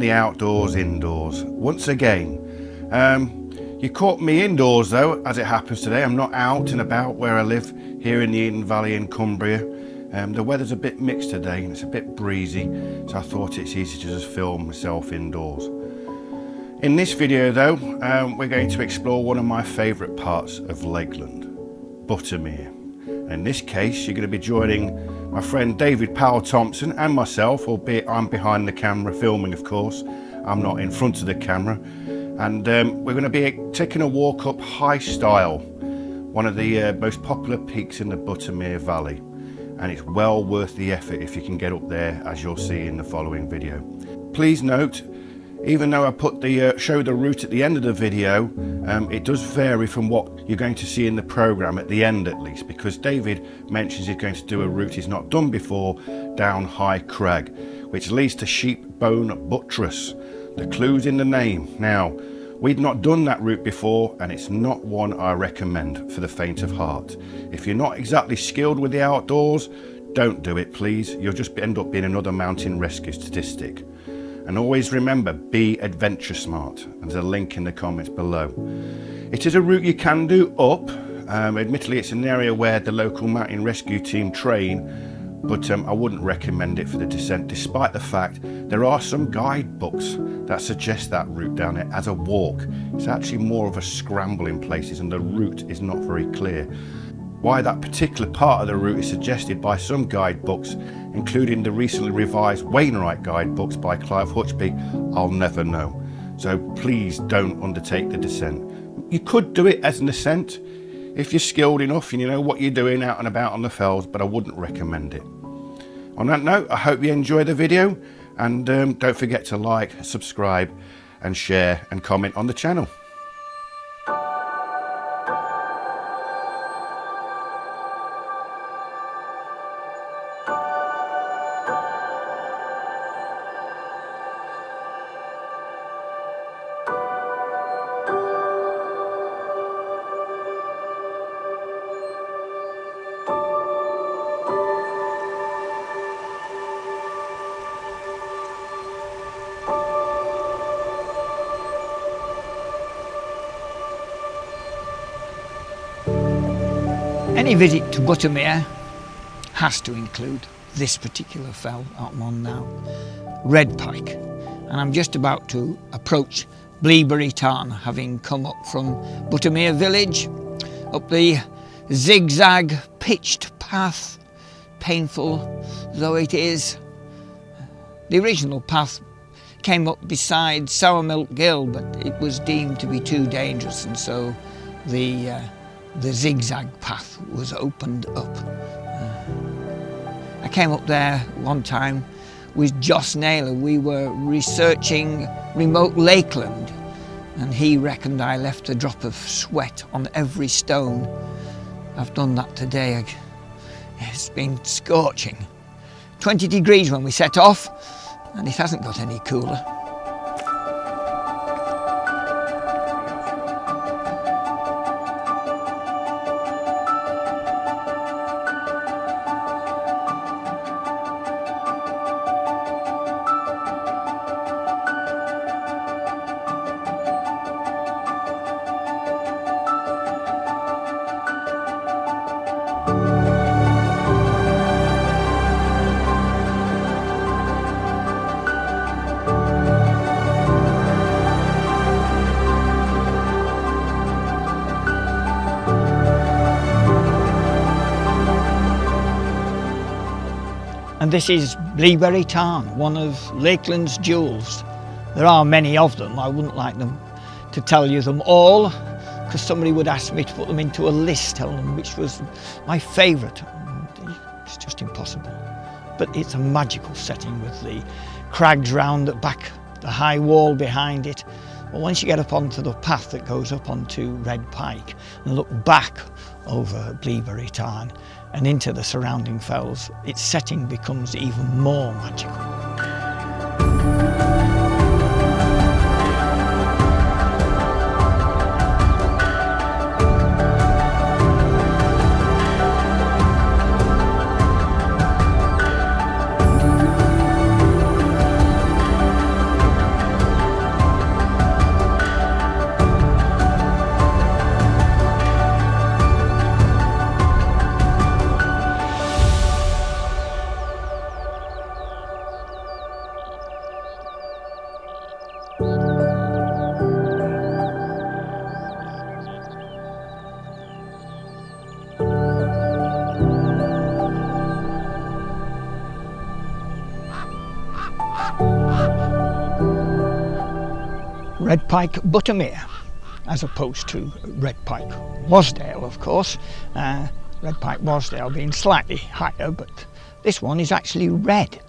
the outdoors indoors once again. You caught me indoors though, as it happens today. I'm not out and about where I live here in the Eden Valley in Cumbria. The weather's a bit mixed today and it's a bit breezy, so I thought it's easy to just film myself indoors. In this video though, we're going to explore one of my favourite parts of Lakeland, Buttermere. In this case, you're going to be joining my friend David Powell-Thompson and myself, albeit I'm behind the camera filming, of course. I'm not in front of the camera. And we're going to be taking a walk up High Stile, one of the most popular peaks in the Buttermere Valley. And it's well worth the effort if you can get up there, as you'll see in the following video. Please note, even though I put the show the route at the end of the video, it does vary from what you're going to see in the programme at the end at least, because David mentions he's going to do a route he's not done before down High Crag, which leads to Sheepbone Buttress. The clue's in the name. Now, we'd not done that route before and it's not one I recommend for the faint of heart. If you're not exactly skilled with the outdoors, don't do it please. You'll just end up being another mountain rescue statistic. And always remember, be adventure smart. There's a link in the comments below. It is a route you can do up. Admittedly, it's an area where the local mountain rescue team train, but I wouldn't recommend it for the descent, despite the fact there are some guidebooks that suggest that route down it as a walk. It's actually more of a scramble in places and the route is not very clear. Why that particular part of the route is suggested by some guidebooks, including the recently revised Wainwright guidebooks by Clive Hutchby, I'll never know. So please don't undertake the descent. You could do it as an ascent if you're skilled enough and you know what you're doing out and about on the fells, but I wouldn't recommend it. On that note, I hope you enjoy the video and don't forget to like, subscribe and share and comment on the channel. Any visit to Buttermere has to include this particular fell I'm on now, Red Pike, and I'm just about to approach Bleaberry Tarn, having come up from Buttermere village, up the zigzag pitched path, painful though it is. The original path came up beside Sourmilk Gill, but it was deemed to be too dangerous, and so the zigzag path was opened up. I came up there one time with Joss Naylor. We were researching remote Lakeland and he reckoned I left a drop of sweat on every stone. I've done that today. It's been scorching. 20 degrees when we set off and it hasn't got any cooler. And this is Bleaberry Tarn, one of Lakeland's jewels. There are many of them. I wouldn't like them to tell you them all, because somebody would ask me to put them into a list, tell them which was my favourite. It's just impossible. But it's a magical setting with the crags round the back, the high wall behind it. Well, once you get up onto the path that goes up onto Red Pike and look back over Bleaberry Tarn and into the surrounding fells, its setting becomes even more magical. red pike Buttermere, as opposed to red pike Wasdale, of course. Red pike Wasdale being slightly higher, but this one is actually red.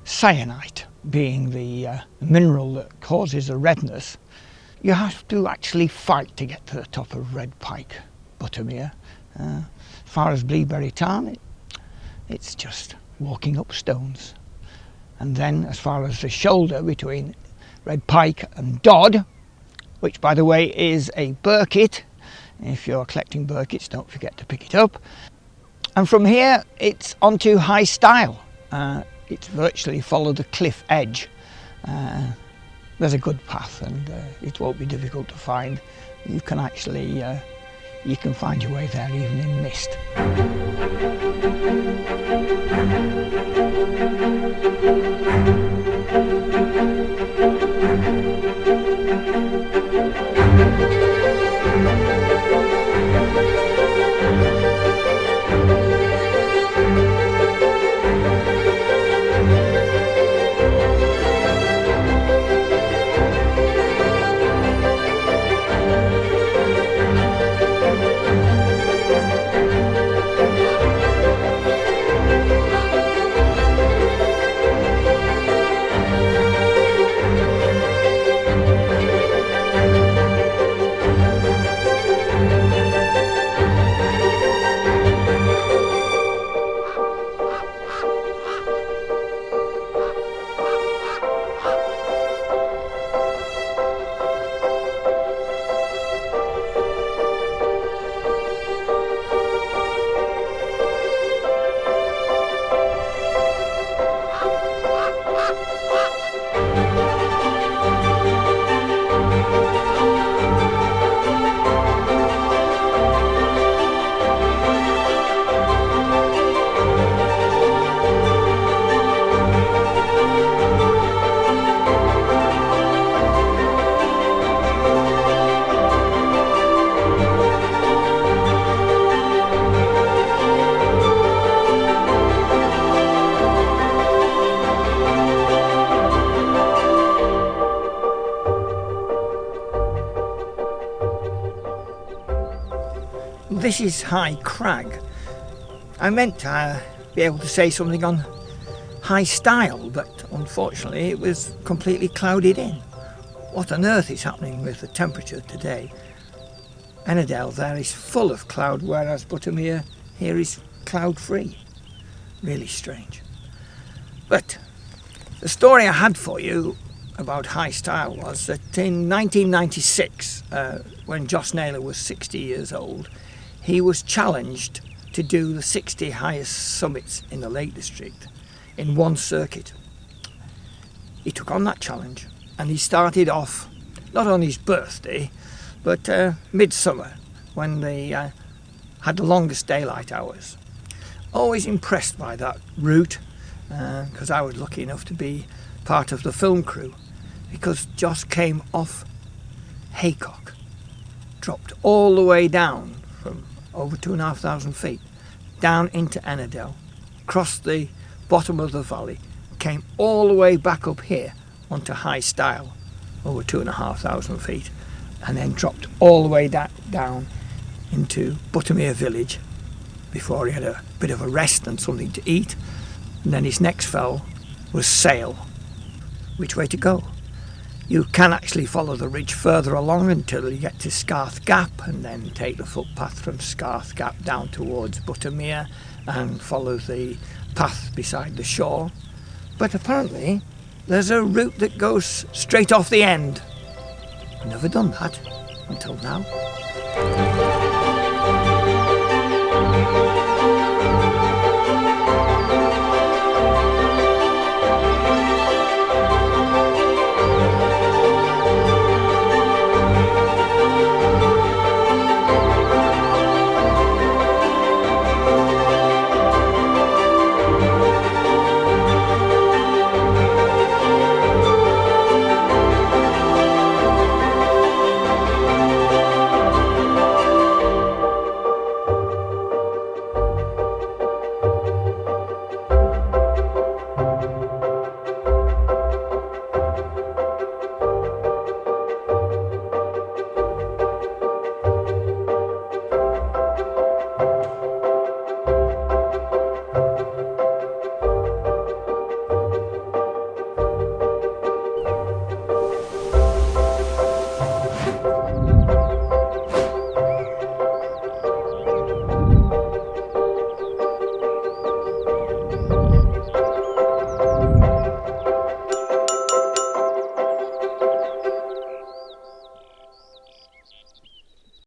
Cyanite being the mineral that causes the redness. You have to actually fight to get to the top of red pike Buttermere. As far as Bleaberry Tarn, it's just walking up stones. And then as far as the shoulder between red pike and Dodd, which by the way is a burkitt. If you're collecting burkitts, don't forget to pick it up. And from here it's onto High Stile. It's virtually follow the cliff edge. There's a good path, and it won't be difficult to find. You can actually you can find your way there even in mist. This is High Crag. I meant to be able to say something on High Stile, but unfortunately it was completely clouded in. What on earth is happening with the temperature today? Annandale there is full of cloud, whereas Buttermere here is cloud-free. Really strange. But the story I had for you about High Stile was that in 1996, when Joss Naylor was 60 years old, he was challenged to do the 60 highest summits in the Lake District in one circuit. He took on that challenge, and he started off not on his birthday, but midsummer, when they had the longest daylight hours. Always impressed by that route, because I was lucky enough to be part of the film crew, because Joss came off Haycock, dropped all the way down from over 2,500 feet, down into Annandale, crossed the bottom of the valley, came all the way back up here onto High Stile, over 2,500 feet, and then dropped all the way down into Buttermere village before he had a bit of a rest and something to eat. And then his next fell was Sale. Which way to go? You can actually follow the ridge further along until you get to Scarth Gap, and then take the footpath from Scarth Gap down towards Buttermere and follow the path beside the shore. But apparently there's a route that goes straight off the end. I've never done that until now.